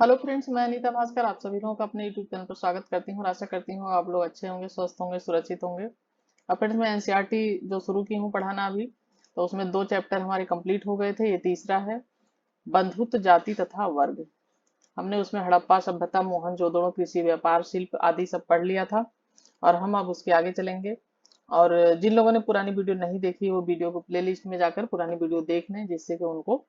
Hello friends, मैं अनीता भास्कर आप सभी लोगों का अपने यूट्यूब चैनल पर स्वागत करती हूँ और आशा करती हूँ आप लोग अच्छे होंगे, स्वस्थ होंगे, सुरक्षित होंगे। अब फ्रेंड्स, मैं एनसीईआरटी जो शुरू की हूँ पढ़ाना अभी, तो उसमें 2 चैप्टर हमारे कंप्लीट हो गए थे। ये तीसरा है, बंधुत्व जाति तथा वर्ग। हमने उसमें हड़प्पा सभ्यता, मोहनजोदड़ो, कृषि, व्यापार, शिल्प आदि सब पढ़ लिया था और हम अब उसके आगे चलेंगे। और जिन लोगों ने पुरानी वीडियो नहीं देखी, वो वीडियो को प्ले लिस्ट में जाकर पुरानी वीडियो देख लें, जिससे कि उनको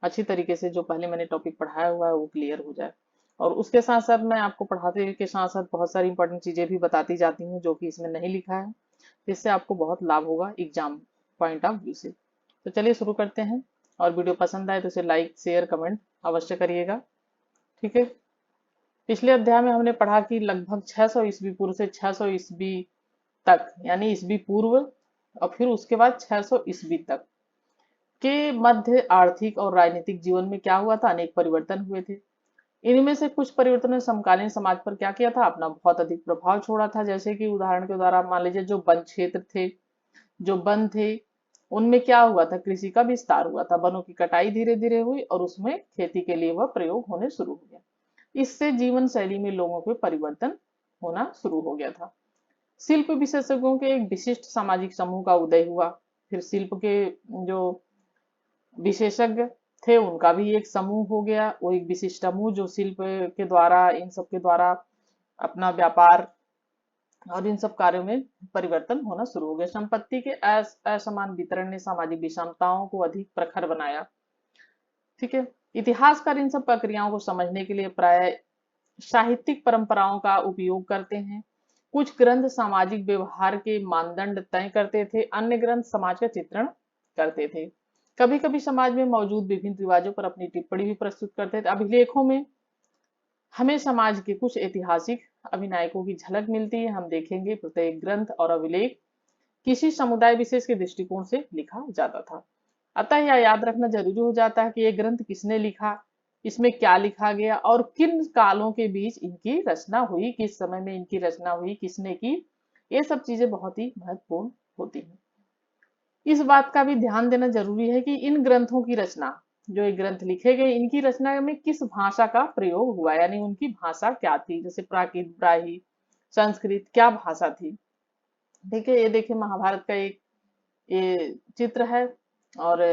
अच्छी तरीके से जो पहले मैंने टॉपिक पढ़ाया हुआ है वो क्लियर हो जाए। और उसके साथ साथ मैं आपको पढ़ाते के साथ साथ बहुत सारी इंपॉर्टेंट चीजें भी बताती जाती हूँ जो कि इसमें नहीं लिखा है, जिससे आपको बहुत लाभ होगा एग्जाम पॉइंट ऑफ व्यू से। तो चलिए शुरू करते हैं। और वीडियो पसंद आए तो इसे लाइक, शेयर, कमेंट अवश्य करिएगा। ठीक है। पिछले अध्याय में हमने पढ़ा कि लगभग 600 ईस्वी पूर्व से 600 ईस्वी तक, यानी ईस्वी पूर्व और फिर उसके बाद 600 ईस्वी तक के मध्य आर्थिक और राजनीतिक जीवन में क्या हुआ था, अनेक परिवर्तन हुए थे। इनमें से कुछ परिवर्तनों ने समकालीन समाज पर क्या किया था, अपना बहुत अधिक प्रभाव छोड़ा था। जैसे कि उदाहरण के द्वारा मान लीजिए, जो वन क्षेत्र थे, जो वन थे, उनमें क्या हुआ था, कृषि का विस्तार हुआ था, वनों की कटाई धीरे धीरे हुई और उसमें खेती के लिए वह प्रयोग होने शुरू हो गया। इससे जीवन शैली में लोगों के परिवर्तन होना शुरू हो गया था। शिल्प विशेषज्ञों के एक विशिष्ट सामाजिक समूह का उदय हुआ। फिर शिल्प के जो विशेषज्ञ थे उनका भी एक समूह हो गया, वो एक विशिष्ट समूह जो शिल्प के द्वारा, इन सब के द्वारा अपना व्यापार और इन सब कार्यों में परिवर्तन होना शुरू हो गया। संपत्ति के असमान वितरण ने सामाजिक विषमताओं को अधिक प्रखर बनाया। ठीक है। इतिहासकार इन सब प्रक्रियाओं को समझने के लिए प्राय साहित्यिक परंपराओं का उपयोग करते हैं। कुछ ग्रंथ सामाजिक व्यवहार के मानदंड तय करते थे, अन्य ग्रंथ समाज का चित्रण करते थे। कभी कभी समाज में मौजूद विभिन्न रिवाजों पर अपनी टिप्पणी भी प्रस्तुत करते थे। अभिलेखों में हमें समाज के कुछ ऐतिहासिक अभिनायकों की झलक मिलती है। हम देखेंगे प्रत्येक ग्रंथ और अभिलेख किसी समुदाय विशेष के दृष्टिकोण से लिखा जाता था। अतः यह याद रखना जरूरी हो जाता है कि ये ग्रंथ किसने लिखा, इसमें क्या लिखा गया और किन कालों के बीच इनकी रचना हुई, किस समय में इनकी रचना हुई, किसने की। ये सब चीजें बहुत ही महत्वपूर्ण होती हैं। इस बात का भी ध्यान देना जरूरी है कि इन ग्रंथों की रचना, जो ये ग्रंथ लिखे गए, इनकी रचना में किस भाषा का प्रयोग हुआ, यानी उनकी भाषा क्या थी। जैसे प्राकृत, ब्राही, संस्कृत, क्या भाषा थी। ठीक है। ये देखिए महाभारत का एक ये चित्र है और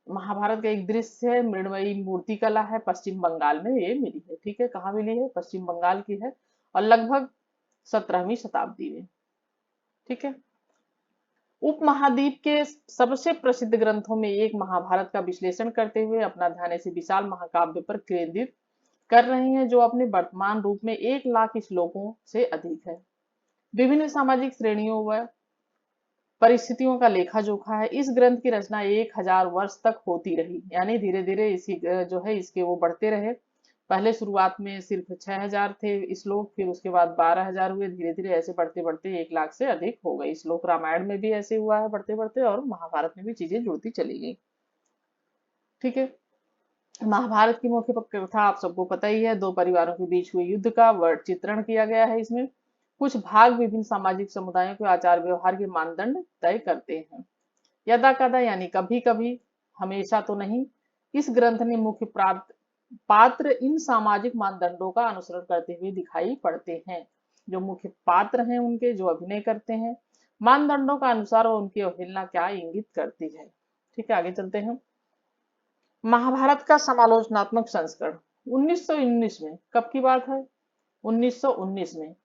महाभारत का एक दृश्य है। मृणमयी मूर्ति कला है, पश्चिम बंगाल में ये मिली है। ठीक है। कहाँ मिली है, पश्चिम बंगाल की है और लगभग 17वीं शताब्दी में। ठीक है। उपमहाद्वीप के सबसे प्रसिद्ध ग्रंथों में एक महाभारत का विश्लेषण करते हुए अपना ध्यान ऐसे विशाल महाकाव्य पर केंद्रित कर रहे हैं जो अपने वर्तमान रूप में 1 लाख श्लोकों से अधिक है। विभिन्न सामाजिक श्रेणियों व परिस्थितियों का लेखा जोखा है। इस ग्रंथ की रचना 1000 वर्ष तक होती रही, यानी धीरे धीरे इसी जो है इसके वो बढ़ते रहे। पहले शुरुआत में सिर्फ 6000 थे श्लोक, फिर उसके बाद 12000 हुए, धीरे धीरे ऐसे बढ़ते बढ़ते 1 लाख से अधिक हो गए श्लोक। रामायण में भी ऐसे हुआ है बढ़ते बढ़ते, और महाभारत में भी चीजें जुड़ती चली गई। ठीक है। महाभारत की मुख्य कथा आप सबको पता ही है। दो परिवारों के बीच हुए युद्ध का वर्ड चित्रण किया गया है इसमें। कुछ भाग विभिन्न सामाजिक समुदायों के आचार व्यवहार के मानदंड तय करते हैं। यदा कदा यानी कभी कभी, हमेशा तो नहीं, इस ग्रंथ ने मुख्य पात्र इन सामाजिक मानदंडों का अनुसरण करते हुए दिखाई पड़ते हैं। जो मुख्य पात्र हैं उनके जो अभिनय करते हैं, मानदंडों का अनुसार और उनकी अवहेलना क्या इंगित करती है। ठीक है, आगे चलते हैं। महाभारत का समालोचनात्मक संस्करण 1919 में, कब की बात है, 1919 में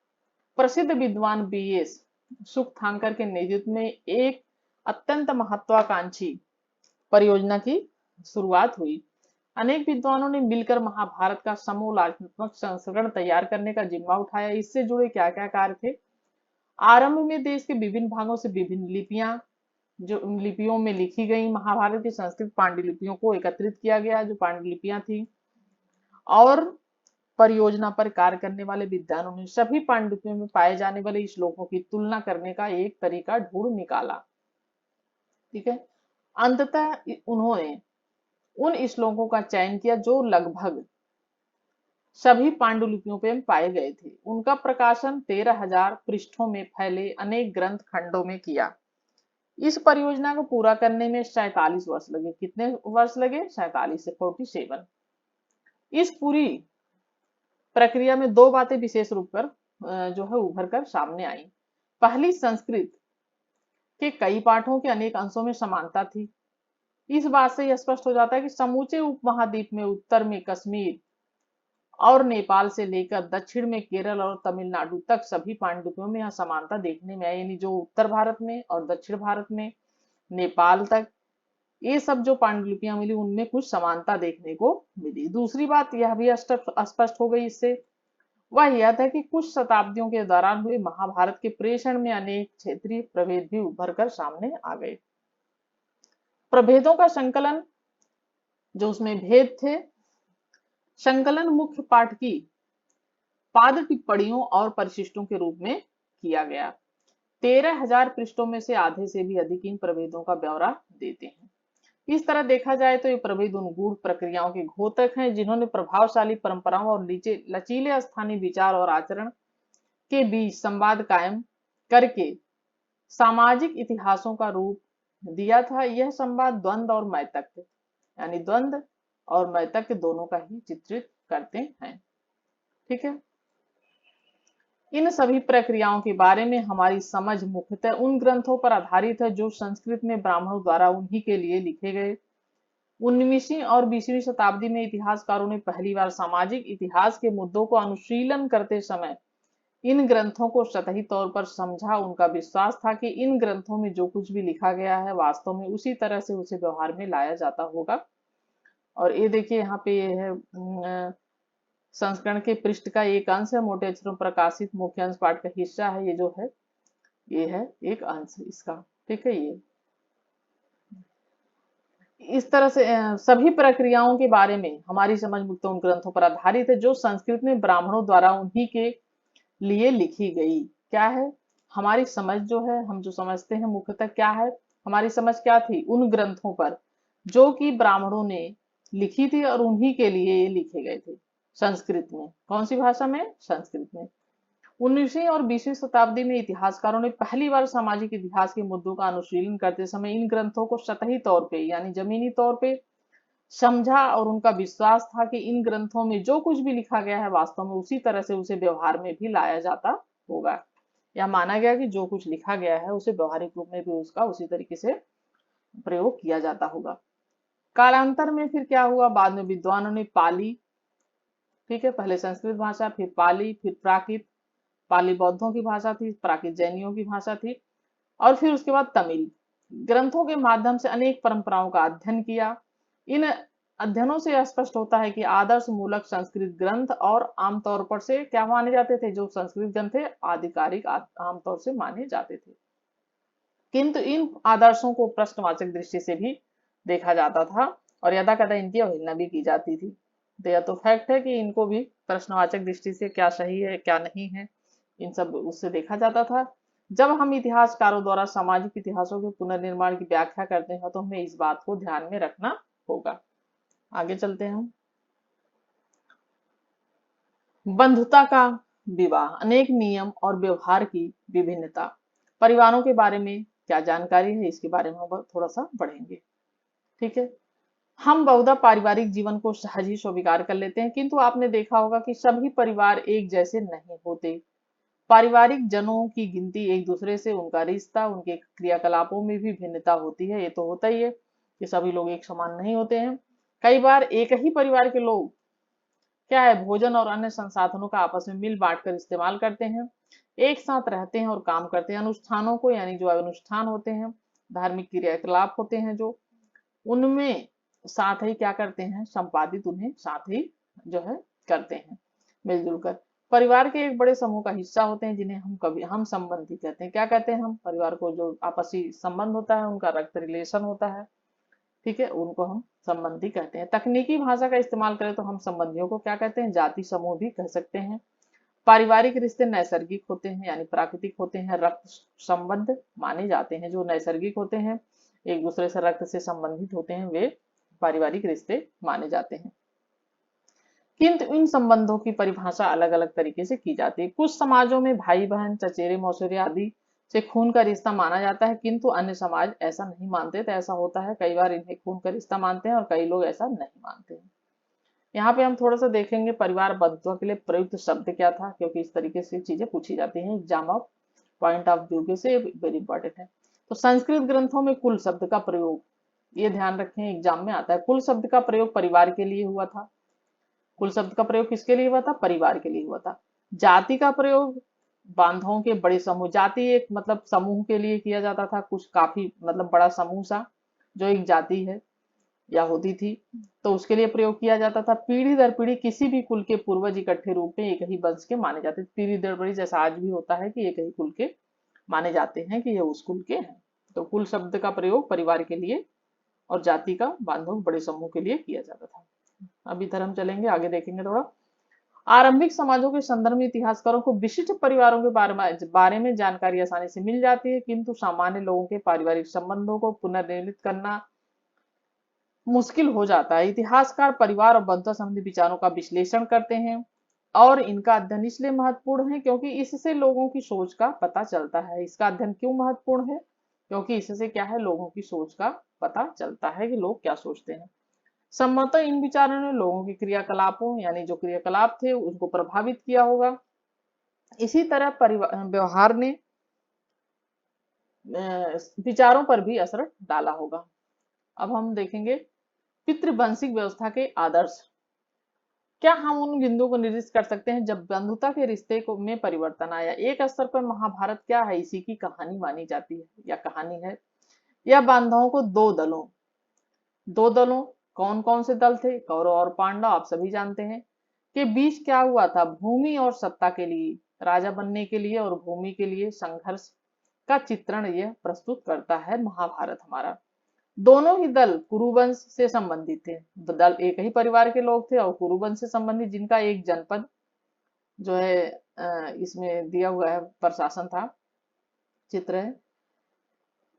प्रसिद्ध विद्वान बीएस सुखथांकर के नेतृत्व में एक अत्यंत महत्वाकांक्षी परियोजना की शुरुआत हुई। अनेक विद्वानों ने मिलकर महाभारत का समूलात्मक संस्करण तैयार करने का जिम्मा उठाया। इससे जुड़े क्या क्या कार्य थे। आरंभ में देश के विभिन्न भागों से विभिन्न लिपियां, जो लिपियों में लिखी गई महाभारत की संस्कृत पांडुलिपियों को एकत्रित किया गया, जो पांडुलिपियां थी। और परियोजना पर कार्य करने वाले विद्वानों ने सभी पांडुलिपियों में पाए जाने वाले श्लोकों की तुलना करने का एक तरीका ढूंढ निकाला। ठीक है। अंततः उन्होंने उन श्लोकों का चयन किया जो लगभग सभी पांडुलिपियों में पाए गए थे। उनका प्रकाशन 13,000 पृष्ठों में फैले अनेक ग्रंथ खंडों में किया। इस परियोजना को पूरा करने में 47 वर्ष लगे। कितने वर्ष लगे, 47 से 47। इस पूरी प्रक्रिया में दो बातें विशेष रूप पर जो है उभर कर सामने आई। पहली, संस्कृत के कई पाठों के अनेक अंशों में समानता थी। इस बात से यह स्पष्ट हो जाता है कि समूचे उपमहाद्वीप में उत्तर में कश्मीर और नेपाल से लेकर दक्षिण में केरल और तमिलनाडु तक सभी पांडुलिपियों में यह समानता देखने में आई। यानी जो उत्तर भारत में और दक्षिण भारत में, नेपाल तक, ये सब जो पांडुलिपियां मिली उनमें कुछ समानता देखने को मिली। दूसरी बात यह भी स्पष्ट हो गई इससे, वह यह था कि कुछ शताब्दियों के दौरान हुए महाभारत के प्रेषण में अनेक क्षेत्रीय प्रभेद भी उभर कर सामने आ गए। प्रभेदों का संकलन, जो उसमें भेद थे, संकलन मुख्य पाठ की पाद टिप्पणियों और परिशिष्टों के रूप में किया गया। 13,000 पृष्ठों में से आधे से भी अधिक इन प्रभेदों का ब्यौरा देते हैं। इस तरह देखा जाए तो ये प्रभेद उन गूढ़ प्रक्रियाओं के घोतक हैं जिन्होंने प्रभावशाली परंपराओं और लचीले स्थानीय विचार और आचरण के बीच संवाद कायम करके सामाजिक इतिहासों का रूप दिया था। यह संवाद द्वंद्व और मैतक, यानी द्वंद्व और मैतक दोनों का ही चित्रित करते हैं। ठीक है, इन सभी प्रक्रियाओं के बारे में हमारी समझ मुख्यतः उन ग्रंथों पर आधारित है जो संस्कृत में ब्राह्मणों द्वारा उन्हीं के लिए लिखे गए। 19वीं और 20वीं शताब्दी में इतिहासकारों ने पहली बार सामाजिक इतिहास के मुद्दों को अनुशीलन करते समय इन ग्रंथों को सतही तौर पर समझा। उनका विश्वास था कि इन ग्रंथों में जो कुछ भी लिखा गया है वास्तव में उसी तरह से उसे व्यवहार में लाया जाता होगा। और ये देखिए यहाँ पे ये है संस्करण के पृष्ठ का एक अंश है, मोटे अक्षरों प्रकाशित मुख्य अंश पाठ का हिस्सा है। ये जो है ये है एक अंश इसका। ठीक है, ये इस तरह से सभी प्रक्रियाओं के बारे में हमारी समझ मुक्त उन ग्रंथों पर आधारित है जो संस्कृत में ब्राह्मणों द्वारा उन्हीं के लिए लिखी गई। क्या है हमारी समझ, जो है हम जो समझते हैं मुख्यतः क्या है, हमारी समझ क्या थी उन ग्रंथों पर जो कि ब्राह्मणों ने लिखी थी और उन्हीं के लिए ये लिखे गए थे संस्कृत में। कौन सी भाषा में? संस्कृत में। 19वीं और 20वीं शताब्दी में इतिहासकारों ने पहली बार सामाजिक इतिहास के मुद्दों का अनुशीलन करते समय इन ग्रंथों को सतही तौर पे यानी जमीनी तौर पे समझा और उनका विश्वास था कि इन ग्रंथों में जो कुछ भी लिखा गया है वास्तव में उसी तरह से उसे व्यवहार में भी लाया जाता होगा। या माना गया कि जो कुछ लिखा गया है उसे व्यवहारिक रूप में भी उसका उसी तरीके से प्रयोग किया जाता होगा। कालांतर में फिर क्या हुआ, बाद में विद्वानों ने पाली, ठीक है, पहले संस्कृत भाषा, फिर पाली, फिर प्राकृत, पाली बौद्धों की भाषा थी, प्राकृत जैनियों की भाषा थी, और फिर उसके बाद तमिल ग्रंथों के माध्यम से अनेक परंपराओं का अध्ययन किया। इन अध्ययनों से यह स्पष्ट होता है कि आदर्श मूलक संस्कृत ग्रंथ और आमतौर पर से क्या माने जाते थे, जो संस्कृत ग्रंथ थे आधिकारिक आमतौर से माने जाते थे, किंतु इन आदर्शों को प्रश्नवाचक दृष्टि से भी देखा जाता था और यदा कदा इनकी अवहेलना भी की जाती थी। तो यह तो फैक्ट है कि इनको भी प्रश्नवाचक दृष्टि से क्या सही है क्या नहीं है इन सब उससे देखा जाता था। जब हम इतिहासकारों द्वारा सामाजिक इतिहासों के पुनर्निर्माण की व्याख्या करते हैं तो हमें इस बात को ध्यान में रखना होगा। आगे चलते हैं हम। बंधुता का विवाह, अनेक नियम और व्यवहार की विभिन्नता, परिवारों के बारे में क्या जानकारी है इसके बारे में हम थोड़ा सा पढ़ेंगे। ठीक है, हम बहुधा पारिवारिक जीवन को सहज ही स्वीकार कर लेते हैं, किंतु आपने देखा होगा कि सभी परिवार एक जैसे नहीं होते। पारिवारिक जनों की गिनती, एक दूसरे से उनका रिश्ता, उनके क्रियाकलापों में भी भिन्नता होती है। ये तो होता ही है कि सभी लोग एक समान नहीं होते हैं। कई बार एक ही परिवार के लोग क्या है भोजन और अन्य संसाधनों का आपस में मिल बांट कर इस्तेमाल करते हैं, एक साथ रहते हैं और काम करते हैं। अनुष्ठानों को यानी जो अनुष्ठान होते हैं, धार्मिक क्रियाकलाप होते हैं जो, उनमें साथ ही क्या करते हैं, संपादित उन्हें साथ ही जो है करते हैं मिलजुल कर। परिवार के एक बड़े समूह का हिस्सा होते हैं जिन्हें हम संबंधी कहते हैं। क्या कहते हैं हम? परिवार को जो आपसी संबंध होता है, उनका रक्त रिलेशन होता है, ठीक है, उनको हम संबंधी कहते हैं। तकनीकी भाषा का इस्तेमाल करें तो हम संबंधियों को क्या कहते हैं? जाति समूह भी कह सकते हैं। पारिवारिक रिश्ते नैसर्गिक होते हैं यानी प्राकृतिक होते हैं, रक्त संबंध माने जाते हैं। जो नैसर्गिक होते हैं, एक दूसरे से रक्त से संबंधित होते हैं, वे पारिवारिक रिश्ते माने जाते हैं। किंतु इन संबंधों की परिभाषा अलग अलग तरीके से की जाती है। कुछ समाजों में भाई बहन, चचेरे मौसेरे आदि से खून का रिश्ता माना जाता है, किंतु अन्य समाज ऐसा नहीं मानते। तो ऐसा होता है कई बार इन्हें खून का रिश्ता मानते हैं और कई लोग ऐसा नहीं मानते हैं। यहाँ पे हम थोड़ा सा देखेंगे परिवार बंधुत्व के लिए प्रयुक्त शब्द क्या था, क्योंकि इस तरीके से चीजें पूछी जाती हैं exam of point of view के, से वेरी इंपॉर्टेंट है। तो संस्कृत ग्रंथों में कुल शब्द का प्रयोग, ये ध्यान रखें एग्जाम में आता है, कुल शब्द का प्रयोग परिवार के लिए हुआ था। कुल शब्द का प्रयोग किसके लिए हुआ था? परिवार के लिए हुआ था। जाति का प्रयोग बांधवों के बड़े समूह, जाति एक मतलब समूह के लिए किया जाता था, कुछ काफी मतलब बड़ा समूह सा जो एक जाति है या होती थी, तो उसके लिए प्रयोग किया जाता था। पीढ़ी दर पीढ़ी किसी भी कुल के पूर्वज इकट्ठे रूप में एक ही वंश के माने जाते थे। पीढ़ी दर पीढ़ी जैसा आज भी होता है कि एक ही कुल के माने जाते हैं कि ये उस कुल के हैं। तो कुल शब्द का प्रयोग परिवार के लिए और जाति का बांधव बड़े समूह के लिए किया जाता था। अब इधर हम चलेंगे, आगे देखेंगे थोड़ा। आरंभिक समाजों के संदर्भ में इतिहासकारों को विशिष्ट परिवारों के बारे में जानकारी आसानी से मिल जाती है, किंतु सामान्य लोगों के पारिवारिक संबंधों को पुनर्निर्मित करना मुश्किल हो जाता है। इतिहासकार परिवार और बंधुत्व संबंधी विचारों का विश्लेषण करते हैं और इनका अध्ययन इसलिए महत्वपूर्ण है क्योंकि इससे लोगों की सोच का पता चलता है। इसका अध्ययन क्यों महत्वपूर्ण है? क्योंकि इससे क्या है, लोगों की सोच का पता चलता है कि लोग क्या सोचते हैं। संभवतः इन विचारों ने लोगों के क्रियाकलापों यानी जो क्रियाकलाप थे उनको प्रभावित किया होगा। इसी तरह व्यवहार ने विचारों पर भी असर डाला होगा। अब हम देखेंगे पितृवंशिक व्यवस्था के आदर्श। क्या हम उन बिंदुओं को निर्दिष्ट कर सकते हैं जब बंधुता के रिश्ते को में परिवर्तन आया? एक स्तर पर महाभारत क्या है, इसी की कहानी मानी जाती है या कहानी है। यह बांधवों को दो दलों, कौन कौन से दल थे, कौरव और पांडव, आप सभी जानते हैं, के बीच क्या हुआ था, भूमि और सत्ता के लिए, राजा बनने के लिए और भूमि के लिए संघर्ष का चित्रण यह प्रस्तुत करता है महाभारत हमारा। दोनों ही दल कुरुवंश से संबंधित थे। दल एक ही परिवार के लोग थे और कुरुवंश से संबंधित, जिनका एक जनपद जो है इसमें दिया हुआ है, प्रशासन था, चित्र है।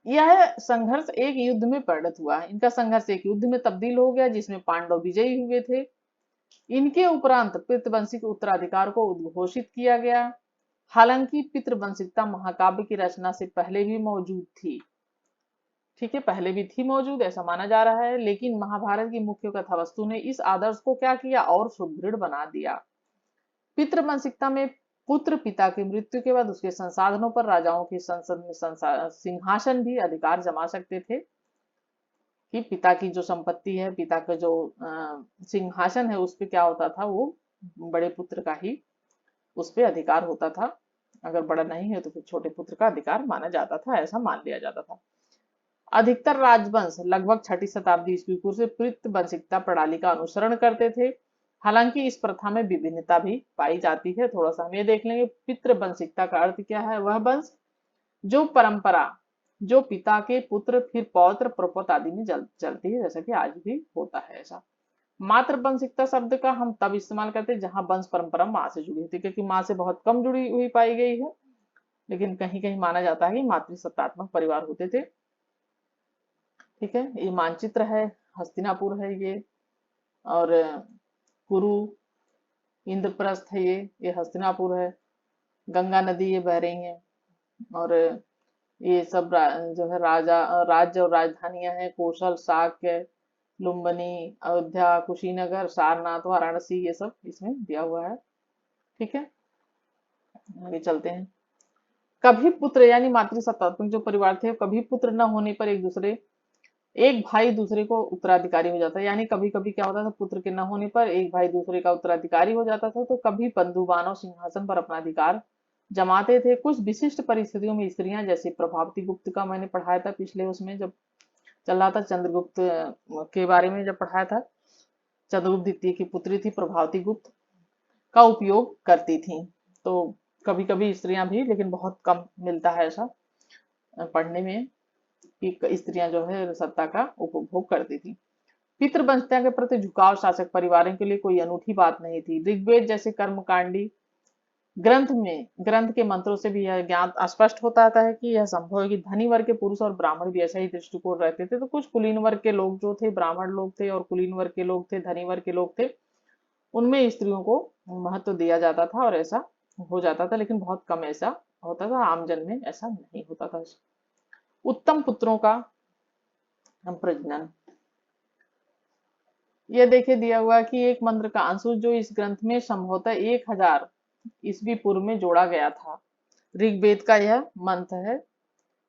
यह संघर्ष एक युद्ध में परिणत हुआ। इनका संघर्ष एक युद्ध में तब्दील हो गया जिसमें पांडव विजयी हुए थे। इनके उपरांत पितृवंशिक उत्तराधिकार को उद्घोषित किया गया। हालांकि पितृवंशिकता महाकाव्य की रचना से पहले भी मौजूद थी, ठीक है, पहले भी थी मौजूद ऐसा माना जा रहा है, लेकिन महाभारत की मुख्य कथावस्तु ने इस आदर्श को क्या किया और सुदृढ़ बना दिया। पितृवंशिकता में पुत्र पिता की मृत्यु के बाद उसके संसाधनों पर राजाओं की संसद में सिंहासन भी अधिकार जमा सकते थे, कि पिता की जो संपत्ति है, पिता का जो सिंहासन है, उस पर क्या होता था, वो बड़े पुत्र का ही उस पर अधिकार होता था। अगर बड़ा नहीं है तो फिर छोटे पुत्र का अधिकार माना जाता था, ऐसा मान लिया जाता था। अधिकतर राजवंश लगभग 6ठी शताब्दी ईस्वी पूर्व से पितृवंशिकता प्रणाली का अनुसरण करते थे। हालांकि इस प्रथा में विभिन्नता भी पाई जाती है। थोड़ा सा हम ये देख लेंगे पितृवंशिकता का अर्थ क्या है। वह वंश जो परंपरा जो पिता के पुत्र फिर पौत्र प्रपौत्र आदि में चलती है, जैसा कि आज भी होता है ऐसा। मातृवंशिकता शब्द का हम तब इस्तेमाल करते हैं जहां वंश परंपरा माँ से जुड़ी होती है, क्योंकि माँ से बहुत कम जुड़ी हुई पाई गई है, लेकिन कहीं कहीं माना जाता है कि मातृसत्तात्मक परिवार होते थे। ठीक है, ये मानचित्र है, हस्तिनापुर है ये, और कुरु इंद्रप्रस्थ है ये हस्तिनापुर है, गंगा नदी ये बह रही है, और ये सब जो है राज्य और राजधानियां हैं, कौशल, शाक्य, लुम्बिनी, अयोध्या, कुशीनगर, सारनाथ, वाराणसी, ये सब इसमें दिया हुआ है। ठीक है, आगे चलते हैं। कभी पुत्र यानी मातृसत्तात्मक जो परिवार थे, कभी पुत्र न होने पर एक भाई दूसरे को उत्तराधिकारी हो जाता है। यानी कभी कभी क्या होता था, पुत्र के न होने पर एक भाई दूसरे का उत्तराधिकारी हो जाता था। तो कभी बंधु बानव सिंहासन पर अपना अधिकार जमाते थे। कुछ विशिष्ट परिस्थितियों में स्त्रियां, जैसे प्रभावती गुप्त का मैंने पढ़ाया था पिछले उसमें, जब चल रहा था चंद्रगुप्त के बारे में, जब पढ़ाया था, चंद्रगुप्त द्वितीय की पुत्री थी प्रभावती गुप्त, का उपयोग करती थी। तो कभी कभी स्त्रियां भी, लेकिन बहुत कम मिलता है ऐसा पढ़ने में कि स्त्रियां जो है सत्ता का उपभोग करती थी। पितृवंशिकता के प्रति झुकाव शासक परिवारों के लिए कोई अनूठी बात नहीं थी। ऋग्वेद जैसे कर्मकांडी ग्रंथ के मंत्रों से भी यह ज्ञात स्पष्ट होता है कि यह संभव है कि धनी वर्ग के पुरुष और ब्राह्मण भी ऐसा ही दृष्टिकोण रहते थे। तो कुछ कुलीन वर्ग के लोग जो थे, ब्राह्मण लोग थे, और कुलीन वर्ग के लोग थे, धनी वर्ग के लोग थे, उनमें स्त्रियों को महत्व दिया जाता था और ऐसा हो जाता था, लेकिन बहुत कम ऐसा होता था, आमजन में ऐसा नहीं होता था। उत्तम पुत्रों का प्रजनन, ये देखिए दिया हुआ कि एक मंत्र का अंश जो इस ग्रंथ में संभवतः 1000 ईस्वी पूर्व में जोड़ा गया था। ऋग्वेद का यह मंत्र है,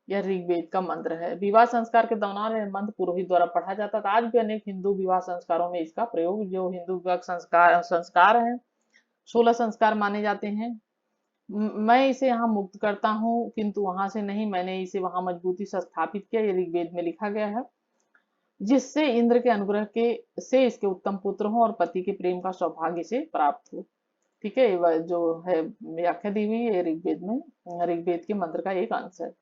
यह ऋग्वेद का मंत्र है। विवाह संस्कार के दौरान यह मंत्र पुरोहित द्वारा पढ़ा जाता था। आज भी अनेक हिंदू विवाह संस्कारों में इसका प्रयोग, जो हिंदू विवाह संस्कार संस्कार है, 16 संस्कार माने जाते हैं। मैं इसे यहाँ मुक्त करता हूँ, किंतु वहां से नहीं, मैंने इसे वहां मजबूती से स्थापित किया। ये ऋग्वेद में लिखा गया है, जिससे इंद्र के अनुग्रह के से इसके उत्तम पुत्र हो और पति के प्रेम का सौभाग्य से प्राप्त हो। ठीक है, जो है व्याख्या दी हुई है ऋग्वेद में, ऋग्वेद के मंत्र का एक अंश है।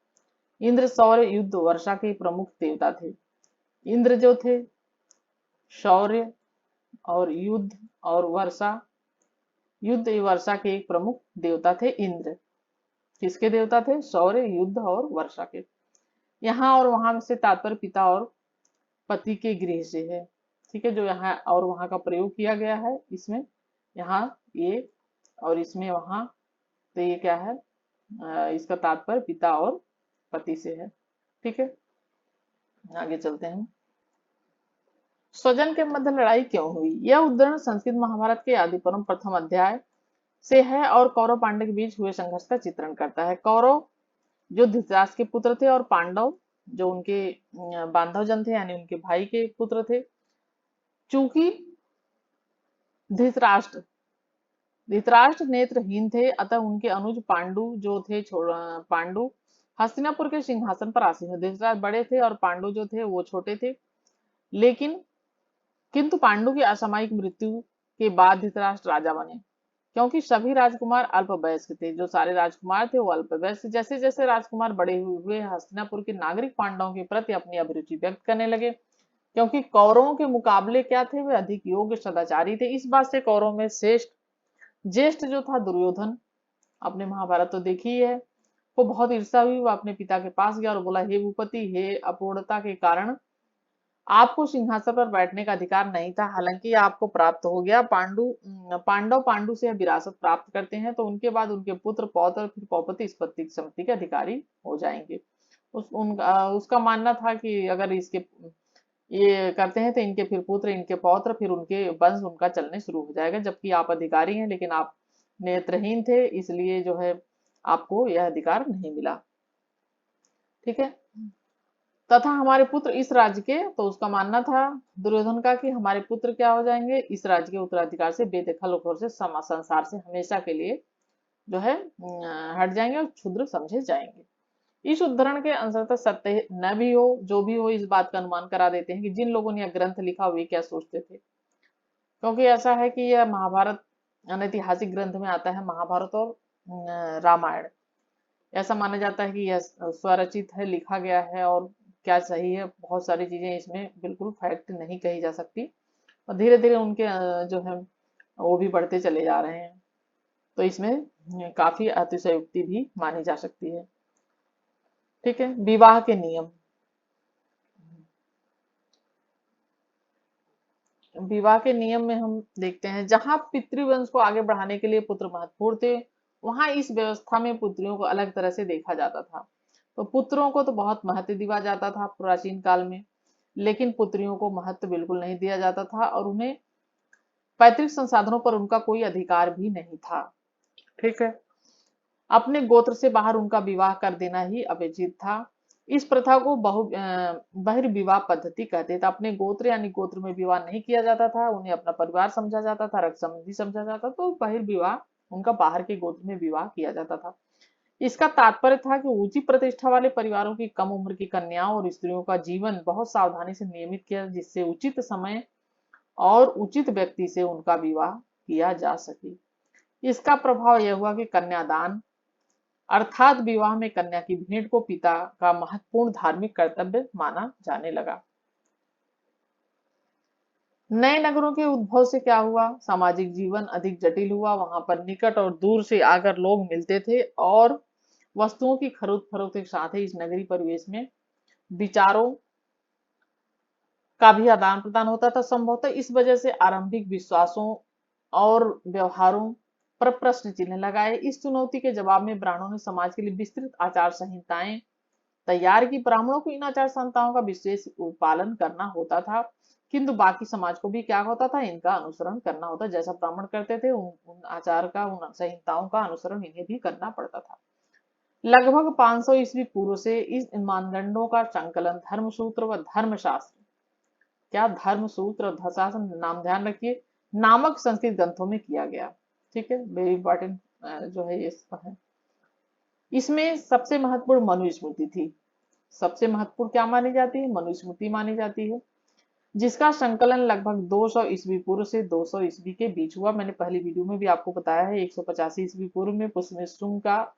इंद्र शौर्य युद्ध वर्षा के प्रमुख देवता थे। इंद्र जो थे शौर्य और युद्ध और वर्षा, युद्ध वर्षा के एक प्रमुख देवता थे इंद्र। किसके देवता थे? शौर्य, युद्ध और वर्षा के। यहाँ और वहां से तात्पर्य पिता और पति के गृह से है। ठीक है, जो यहाँ और वहां का प्रयोग किया गया है, इसमें यहाँ ये और इसमें वहां, तो ये क्या है, इसका तात्पर्य पिता और पति से है। ठीक है, आगे चलते हैं। स्वजन के मध्य लड़ाई क्यों हुई? यह उद्धरण संस्कृत महाभारत के आदि पर्व प्रथम अध्याय से है और कौरव पांडव के बीच हुए संघर्ष का चित्रण करता है। कौरव जो धृतराष्ट्र के पुत्र थे और पांडव जो उनके बांधव जन थे, यानी उनके भाई के पुत्र थे। चूंकि धृतराष्ट्र धृतराष्ट्र नेत्रहीन थे, अतः उनके अनुज पांडु जो थे, पांडु हस्तिनापुर के सिंहासन पर आसीन थे। धृतराष्ट्र बड़े थे और पांडु जो थे वो छोटे थे। लेकिन किंतु पांडु की असामयिक मृत्यु के बाद धृतराष्ट्र राजा बने, क्योंकि सभी राजकुमार अल्पवयस्क थे। जो सारे राजकुमार थे वो अल्पवयस्क। जैसे जैसे राजकुमार बड़े हुए, हस्तिनापुर के नागरिक पांडवों के प्रति अपनी अभिरुचि व्यक्त करने लगे, क्योंकि कौरवों के मुकाबले क्या थे, वे अधिक योग्य सदाचारी थे। इस बात से कौरवों में श्रेष्ठ ज्येष्ठ जो था दुर्योधन, आपने महाभारत तो देखी ही है, वो बहुत ईर्ष्या हुई। वो अपने पिता के पास गया और बोला, हे भूपति, हे अपूर्णता के कारण आपको सिंहासन पर बैठने का अधिकार नहीं था, हालांकि आपको प्राप्त हो गया। पांडव से यह विरासत प्राप्त करते हैं, तो उनके बाद उनके पुत्र, पौत्र, फिर पौपति इस पद की संपत्ति के अधिकारी हो जाएंगे। उसका मानना था कि अगर इसके ये करते हैं तो इनके फिर पुत्र, इनके पौत्र, फिर उनके वंश उनका चलने शुरू हो जाएगा। जबकि आप अधिकारी हैं, लेकिन आप नेत्रहीन थे, इसलिए जो है आपको यह अधिकार नहीं मिला। ठीक है, तथा हमारे पुत्र इस राज्य के, तो उसका मानना था दुर्योधन का कि हमारे पुत्र क्या हो जाएंगे, इस राज्य के उत्तराधिकार से बेदखल होकर से संसार से हमेशा के लिए जो है हट जाएंगे और क्षुद्र समझे जाएंगे। इस उद्धरण के अंतर्गत सत्य न भी हो, जो भी हो, इस बात का अनुमान करा देते हैं कि जिन लोगों ने यह ग्रंथ लिखा वे क्या सोचते थे। क्योंकि ऐसा है कि यह महाभारत अनैतिहासिक ग्रंथ में आता है, महाभारत और रामायण। ऐसा माना जाता है कि यह स्वरचित है, लिखा गया है, और क्या सही है, बहुत सारी चीजें इसमें बिल्कुल फैक्ट नहीं कही जा सकती, और धीरे धीरे उनके जो है वो भी बढ़ते चले जा रहे हैं। तो इसमें काफी अतिशयोक्ति भी मानी जा सकती है। ठीक है, विवाह के नियम। विवाह के नियम में हम देखते हैं, जहां पितृवंश को आगे बढ़ाने के लिए पुत्र महत्वपूर्ण थे, वहां इस व्यवस्था में पुत्रियों को अलग तरह से देखा जाता था। तो पुत्रों को तो बहुत महत्व दिया जाता था प्राचीन काल में, लेकिन पुत्रियों को महत्व बिल्कुल नहीं दिया जाता था, और उन्हें पैतृक संसाधनों पर उनका कोई अधिकार भी नहीं था। ठीक है, अपने गोत्र से बाहर उनका विवाह कर देना ही अपेक्षित था। इस प्रथा को बहिर्विवाह पद्धति कहते थे। अपने गोत्र यानी गोत्र में विवाह नहीं किया जाता था, उन्हें अपना परिवार समझा जाता था, रक्त संबंधी समझा जाता, तो बहिर्विवाह उनका बाहर के गोत्र में विवाह किया जाता था। इसका तात्पर्य था कि ऊंची प्रतिष्ठा वाले परिवारों की कम उम्र की कन्याओं और स्त्रियों का जीवन बहुत सावधानी से नियमित किया, जिससे उचित समय और उचित व्यक्ति से उनका विवाह किया जा सके। इसका प्रभाव यह हुआ कि कन्यादान अर्थात विवाह में कन्या की भेंट को पिता का महत्वपूर्ण धार्मिक कर्तव्य माना जाने लगा। नए नगरों के उद्भव से क्या हुआ? सामाजिक जीवन अधिक जटिल हुआ। वहां पर निकट और दूर से आकर लोग मिलते थे और वस्तुओं की खरीद फरोख्त के साथ ही इस नगरीय परिवेश में विचारों का भी आदान प्रदान होता था। संभवतः इस वजह से आरंभिक विश्वासों और व्यवहारों पर प्रश्न चिन्ह लगाए। इस चुनौती के जवाब में ब्राह्मणों ने समाज के लिए विस्तृत आचार संहिताएं तैयार की। ब्राह्मणों को इन आचार संहिताओं का विशेष पालन करना होता था। किंतु बाकी समाज को भी क्या होता था, इनका अनुसरण करना होता। जैसा ब्राह्मण करते थे उन आचार का, उन संहिताओं का अनुसरण इन्हें भी करना पड़ता था। लगभग 500 ईस्वी पूर्व से इस मानदंडों का संकलन धर्मसूत्र व धर्मशास्त्र, क्या धर्मसूत्र और धर्मशास्त्र, नाम ध्यान रखिए, नामक संस्कृत ग्रंथों में किया गया। ठीक है, वेरी इंपॉर्टेंट जो है ये है। इसमें सबसे महत्वपूर्ण मनुस्मृति थी। सबसे महत्वपूर्ण क्या मानी जाती है, मनुस्मृति मानी जाती है, जिसका संकलन लगभग 200 ईस्वी पूर्व से 200 ईस्वी के बीच हुआ। मैंने पहली वीडियो में भी आपको बताया है, 185 ईस्वी पूर्व में पुष्यमित्रम का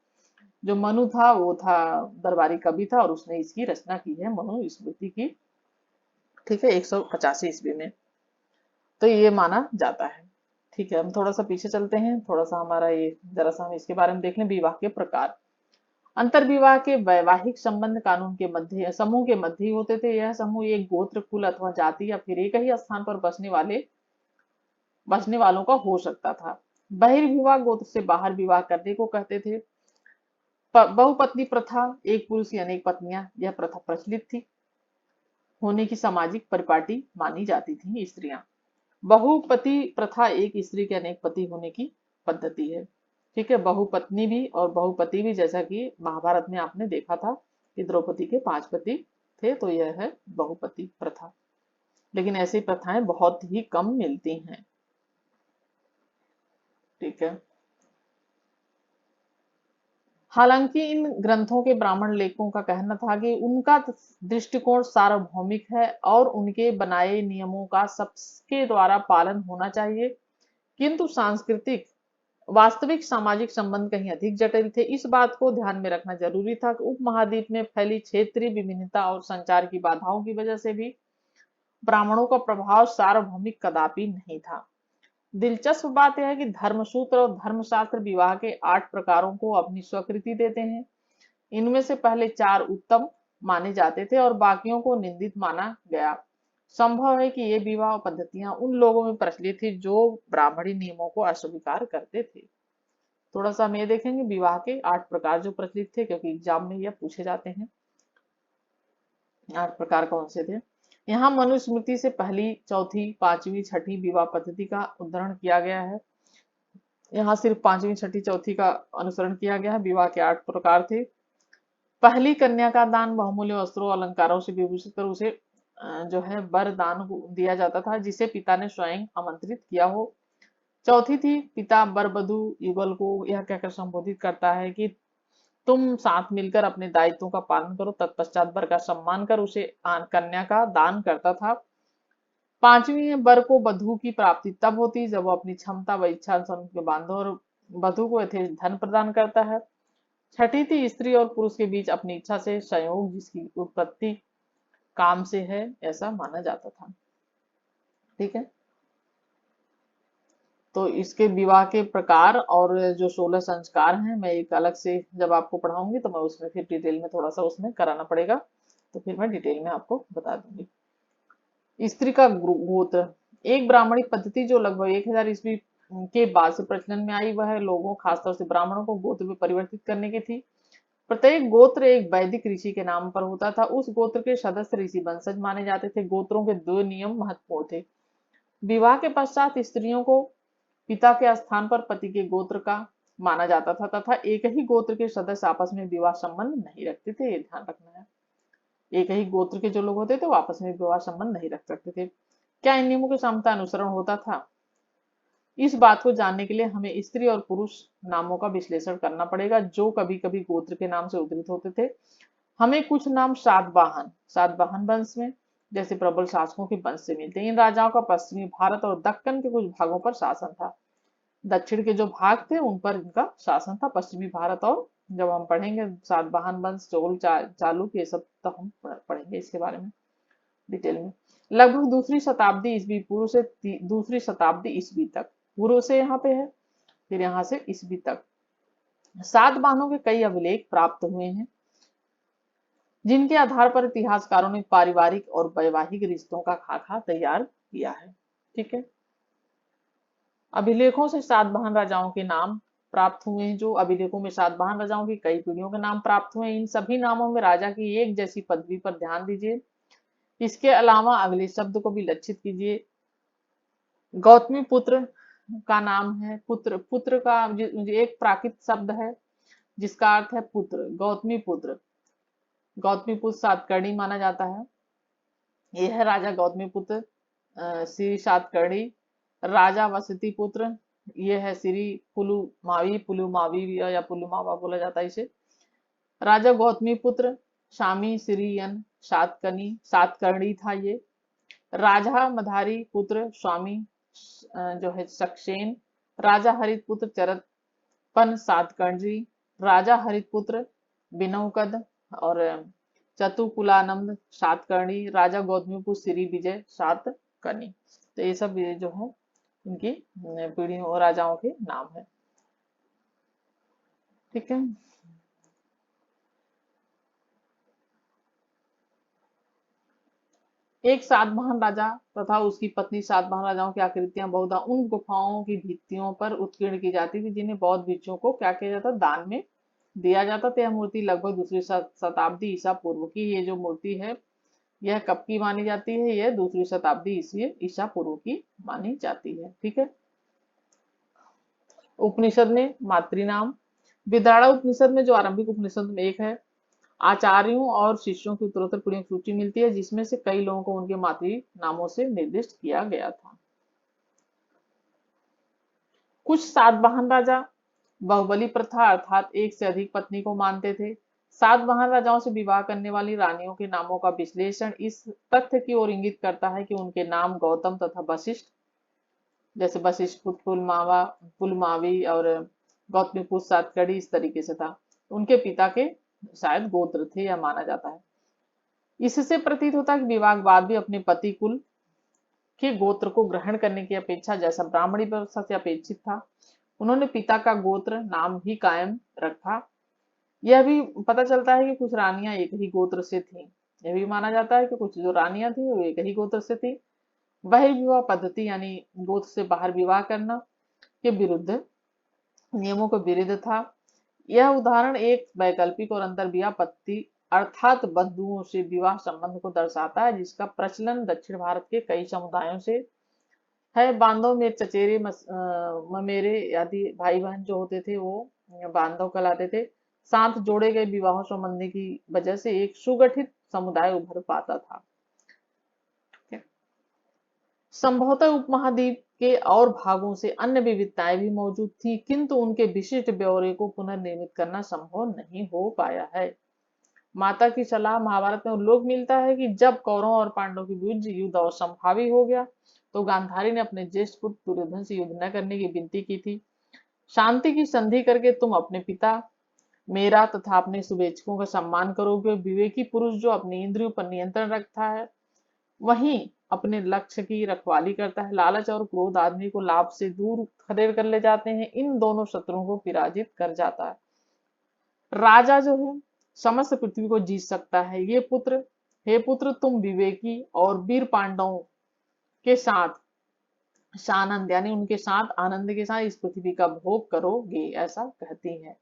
जो मनु था वो था दरबारी कवि था और उसने इसकी रचना की है, मनुस्मृति की। ठीक है, 185 ईस्वी में तो ये माना जाता है। ठीक है, हम थोड़ा सा पीछे चलते हैं, थोड़ा सा हमारा ये जरा सा हम इसके बारे में देख लें। विवाह के प्रकार। अंतर्विवाह के वैवाहिक संबंध कानून के मध्य समूह के मध्य ही होते थे। यह समूह एक गोत्र, कुल अथवा जाति या फिर एक ही स्थान पर बसने वालों का हो सकता था। बहिर्विवाह गोत्र से बाहर विवाह करने को कहते थे। बहुपत्नी प्रथा, एक पुरुष की अनेक पत्नियां, यह प्रथा प्रचलित थी, होने की सामाजिक परिपाटी मानी जाती थी स्त्रियां। बहुपति प्रथा एक स्त्री के अनेक पति होने की पद्धति है। ठीक है, बहुपत्नी भी और बहुपति भी, जैसा कि महाभारत में आपने देखा था कि द्रौपदी के 5 पति थे, तो यह है बहुपति प्रथा। लेकिन ऐसी प्रथाएं बहुत ही कम मिलती हैं। ठीक है, हालांकि इन ग्रंथों के ब्राह्मण लेखकों का कहना था कि उनका दृष्टिकोण सार्वभौमिक है और उनके बनाए नियमों का सबके द्वारा पालन होना चाहिए, किंतु सांस्कृतिक वास्तविक सामाजिक संबंध कहीं अधिक जटिल थे। इस बात को ध्यान में रखना जरूरी था कि उपमहाद्वीप में फैली क्षेत्रीय विभिन्नता और संचार की बाधाओं की वजह से भी ब्राह्मणों का प्रभाव सार्वभौमिक कदापि नहीं था। दिलचस्प बात यह है कि धर्मसूत्र और धर्मशास्त्र विवाह के 8 प्रकारों को अपनी स्वीकृति देते हैं। इनमें से पहले 4 उत्तम माने जाते थे और बाकियों को निंदित माना गया। संभव है कि ये विवाह पद्धतियां उन लोगों में प्रचलित थी जो ब्राह्मणी नियमों को अस्वीकार करते थे। थोड़ा सा हम ये देखेंगे विवाह के 8 प्रकार जो प्रचलित थे, क्योंकि एग्जाम में ये पूछे जाते हैं। 8 प्रकार कौन से थे। यहाँ मनुस्मृति से पहली, चौथी, पांचवी, छठी विवाह पद्धति का उद्धरण किया गया है। यहाँ सिर्फ पांचवी, छठी, चौथी का अनुसरण किया गया है। विवाह के 8 प्रकार थे। पहली कन्या का दान बहुमूल्य वस्त्रों अलंकारों से विभूषित कर उसे जो है वरदान दिया जाता था, जिसे पिता ने स्वयं आमंत्रित किया हो। चौथी थी, पिता वर वधू युगल को यह कहकर संबोधित करता है कि तुम साथ मिलकर अपने दायित्वों का पालन करो। तत्पश्चात वर का सम्मान कर उसे कन्या का दान करता था। पांचवी है, वर को वधू की प्राप्ति तब होती जब वो अपनी क्षमता व इच्छा अनुसार उनके बांधों और वधू को यथेष्ट धन प्रदान करता है। छठी थी, स्त्री और पुरुष के बीच अपनी इच्छा से संयोग जिसकी उत्पत्ति काम से है, ऐसा माना जाता था। ठीक है, तो इसके विवाह के प्रकार और जो 16 संस्कार हैं, मैं एक अलग से जब आपको पढ़ाऊंगी तो मैं उसमें फिर डिटेल में थोड़ा सा उसमें कराना पड़ेगा, तो फिर मैं डिटेल में आपको बता दूंगी। स्त्री का गोत्र, एक ब्राह्मणी पद्धति जो लगभग 1000 ईस्वी के बाद से प्रचलन में आई, वह लोगों खासतौर से ब्राह्मणों को गोत्र में परिवर्तित करने की थी। प्रत्येक गोत्र एक वैदिक ऋषि के नाम पर होता था। उस गोत्र के सदस्य ऋषि वंशज माने जाते थे। गोत्रों के 2 नियम महत्वपूर्ण थे। विवाह के पश्चात स्त्रियों को पिता के स्थान पर पति के गोत्र का माना जाता था तथा एक ही गोत्र के सदस्य आपस में विवाह संबंध नहीं रखते थे, ये ध्यान रखना है। एक ही गोत्र के जो लोग होते थे वो आपस में विवाह संबंध नहीं रख सकते थे। क्या इन नियमों के समता अनुसरण होता था? इस बात को जानने के लिए हमें स्त्री और पुरुष नामों का विश्लेषण करना पड़ेगा, जो कभी कभी गोत्र के नाम से उद्धृत होते थे। हमें कुछ नाम सातवाहन वंश में जैसे प्रबल शासकों के वंश से मिलते हैं। इन राजाओं का पश्चिमी भारत और दक्कन के कुछ भागों पर शासन था। दक्षिण के जो भाग थे उन पर इनका शासन था। पश्चिमी भारत और जब हम पढ़ेंगे सातवाहन वंश, चोल, चालुक्य, ये सब तो हम पढ़ेंगे इसके बारे में डिटेल में। लगभग दूसरी शताब्दी ईस्वी पूर्व से दूसरी शताब्दी ईस्वी तक, पूर्व से यहाँ पे है, फिर यहाँ से ईस्वी तक सातवाहनों के कई अभिलेख प्राप्त हुए हैं, जिनके आधार पर इतिहासकारों ने पारिवारिक और वैवाहिक रिश्तों का खाका तैयार किया है। ठीक है, अभिलेखों से सातवाहन राजाओं के नाम प्राप्त हुए हैं। जो अभिलेखों में सातवाहन राजाओं की कई पीढ़ियों के नाम प्राप्त हुए हैं। इन सभी नामों में राजा की एक जैसी पदवी पर ध्यान दीजिए। इसके अलावा अगले शब्द को भी लक्षित कीजिए। गौतमी पुत्र का नाम है। पुत्र, पुत्र का एक प्राकृत शब्द है जिसका अर्थ है पुत्र। गौतमी पुत्र, गौतमी पुत्र सातकर्णी माना जाता है। यह है राजा गौतमी पुत्र श्री सातकर्णी। राजा वसती पुत्र, यह है श्री पुलुमावी। पुलुमावी या पुलुमावा बोला जाता है इसे। राजा गौतमी पुत्र स्वामी श्रीयन सातकर्णी था ये। राजा मधारी पुत्र स्वामी जो है सक्सेन। राजा हरित पुत्र चरतपन सातकर्णी। राजा हरित पुत्र बिनौकद और चतुकुलानंद सातकर्णी। राजा गौतमीपुत्र श्री विजय सातकर्णी। तो ये सब ये जो है इनकी पीढ़ियों और राजाओं के नाम है। ठीक है। एक सातवाहन राजा तथा उसकी पत्नी सातवाहन राजाओं की आकृतियां बहुधा उन गुफाओं की भित्तियों पर उत्कीर्ण की जाती थी जिन्हें बौद्ध भिक्षुओं को क्या किया जाता, दान में दिया जाता था। यह मूर्ति लगभग दूसरी शताब्दी ईसा पूर्व की, ये जो मूर्ति है यह कब की मानी जाती है, यह दूसरी शताब्दी ईसा पूर्व की मानी जाती है। ठीक है। उपनिषद में मातृनाम। विदाड़ा उपनिषद में जो आरंभिक उपनिषद में एक है, आचार्यों और शिष्यों की उत्तरोत्तर पीढ़ियों की सूची मिलती है जिसमें से कई लोगों को उनके मातृ नामों से निर्दिष्ट किया गया था। कुछ सातवाहन राजा बहुबली प्रथा अर्थात एक से अधिक पत्नी को मानते थे। सातवाहन राजाओं से विवाह करने वाली रानियों के नामों का विश्लेषण इस तथ्य की ओर इंगित करता है कि उनके नाम गौतम तथा वशिष्ठ, जैसे वशिष्ठ पुत्र पुलमावी और गौतमीपुत्र सातकर्णी इस तरीके से था, उनके पिता के शायद गोत्र थे, यह माना जाता है। इससे प्रतीत होता है कि विवाह के बाद भी अपने पति कुल के गोत्र को ग्रहण करने की अपेक्षा, जैसा ब्राह्मणी व्यवस्था से अपेक्षित था, उन्होंने पिता का गोत्र नाम ही कायम रखा। यह भी पता चलता है कि कुछ रानियां एक ही गोत्र से थीं। यह भी माना जाता है कि कुछ जो रानियां थी वो एक ही गोत्र से थी। बहिर्विवाह पद्धति यानी गोत्र से बाहर विवाह करना के विरुद्ध नियमों के विरुद्ध था। यह उदाहरण एक वैकल्पिक और अंतर्विवाह पद्धति अर्थात बंधुओं से विवाह संबंध को दर्शाता है जिसका प्रचलन दक्षिण भारत के कई समुदायों से है। बांधव में चचेरे ममेरे आदि भाई बहन जो होते थे वो बांधव कहलाते थे। साथ जोड़े गए विवाह संबंधी की वजह से एक सुगठित समुदाय उभर पाता था। संभवतः उपमहाद्वीप के और भागों से अन्य विविधताएं भी मौजूद थी किंतु उनके विशिष्ट ब्यौरे को पुनर्निर्मित करना संभव नहीं हो पाया है। माता की सलाह महाभारत में उल्लेख मिलता है कि जब कौरवों और पांडवों के बीच युद्ध असंभावी हो गया तो गांधारी ने अपने ज्येष्ठ पुत्र दुर्योधन से युद्ध न करने की विनती की थी। शांति की संधि करके तुम अपने पिता मेरा तथा अपने शुभेच्छकों का सम्मान करोगे। विवेकी पुरुष जो अपनी इंद्रियों पर नियंत्रण रखता है वहीं अपने लक्ष्य की रखवाली करता है। लालच और क्रोध आदमी को लाभ से दूर खदेड़ कर ले जाते हैं, इन दोनों शत्रुओं को पराजित कर जाता है। राजा जो है समस्त पृथ्वी को जीत सकता है। ये पुत्र, हे पुत्र तुम विवेकी और वीर पांडवों के साथ सानंद यानी उनके साथ आनंद के साथ इस पृथ्वी का भोग करोगे, ऐसा कहती है।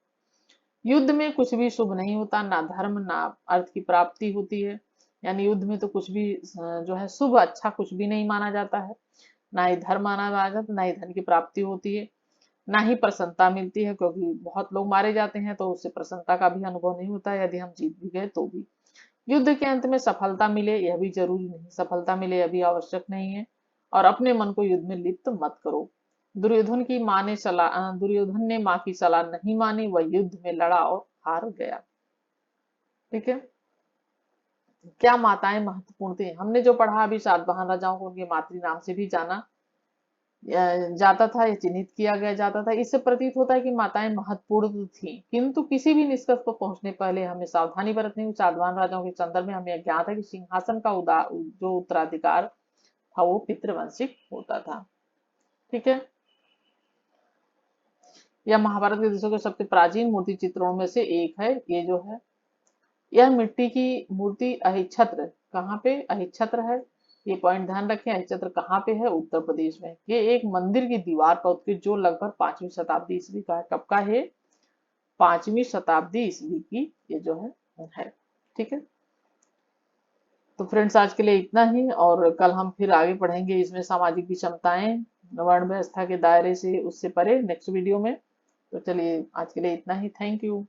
युद्ध में कुछ भी शुभ नहीं होता, ना धर्म ना अर्थ की प्राप्ति होती है। यानी युद्ध में तो कुछ भी जो है शुभ अच्छा कुछ भी नहीं माना जाता है, ना ही धर्म माना जाता, ना ही धन की प्राप्ति होती है, ना ही प्रसन्नता मिलती है क्योंकि बहुत लोग मारे जाते हैं तो उससे प्रसन्नता का भी अनुभव नहीं होता है। यदि हम जीत भी गए तो भी युद्ध के अंत में सफलता मिले यह भी जरूरी नहीं, सफलता मिले यह भी आवश्यक नहीं है। और अपने मन को युद्ध में लिप्त मत करो। दुर्योधन ने माँ की सलाह नहीं मानी, वह युद्ध में लड़ा और हार गया। ठीक है। क्या माताएं महत्वपूर्ण थी? हमने जो पढ़ा अभी सातवाहन राजाओं को उनके मातृ नाम से भी जाना जाता था या चिन्हित किया गया जाता था। इससे प्रतीत होता है कि माताएं महत्वपूर्ण थी किंतु किसी भी निष्कर्ष पर पहुंचने पहले हमें सावधानी बरतनी हुई। सातवाहन राजाओं के संदर्भ में हमें ज्ञात है कि सिंहासन का जो उत्तराधिकार था वो पितृवंशिक होता था। ठीक है। यह महाभारत के देशों के सबसे प्राचीन मूर्ति चित्रों में से एक है। ये जो है यह मिट्टी की मूर्ति अहिच्छत्र, कहाँ पे अहिच्छत्र है, ये पॉइंट ध्यान रखें। अहिच्छत्र कहाँ पे है? उत्तर प्रदेश में। ये एक मंदिर की दीवार का उत्कृष्ट जो लगभग 5वीं शताब्दी ईस्वी का है। कब का है? 5वीं शताब्दी ईस्वी की ये जो है। ठीक है। तो फ्रेंड्स आज के लिए इतना ही, और कल हम फिर आगे पढ़ेंगे इसमें सामाजिक विषमताएं वर्ण व्यवस्था के दायरे से उससे परे नेक्स्ट वीडियो में। तो चलिए आज के लिए इतना ही। Thank you.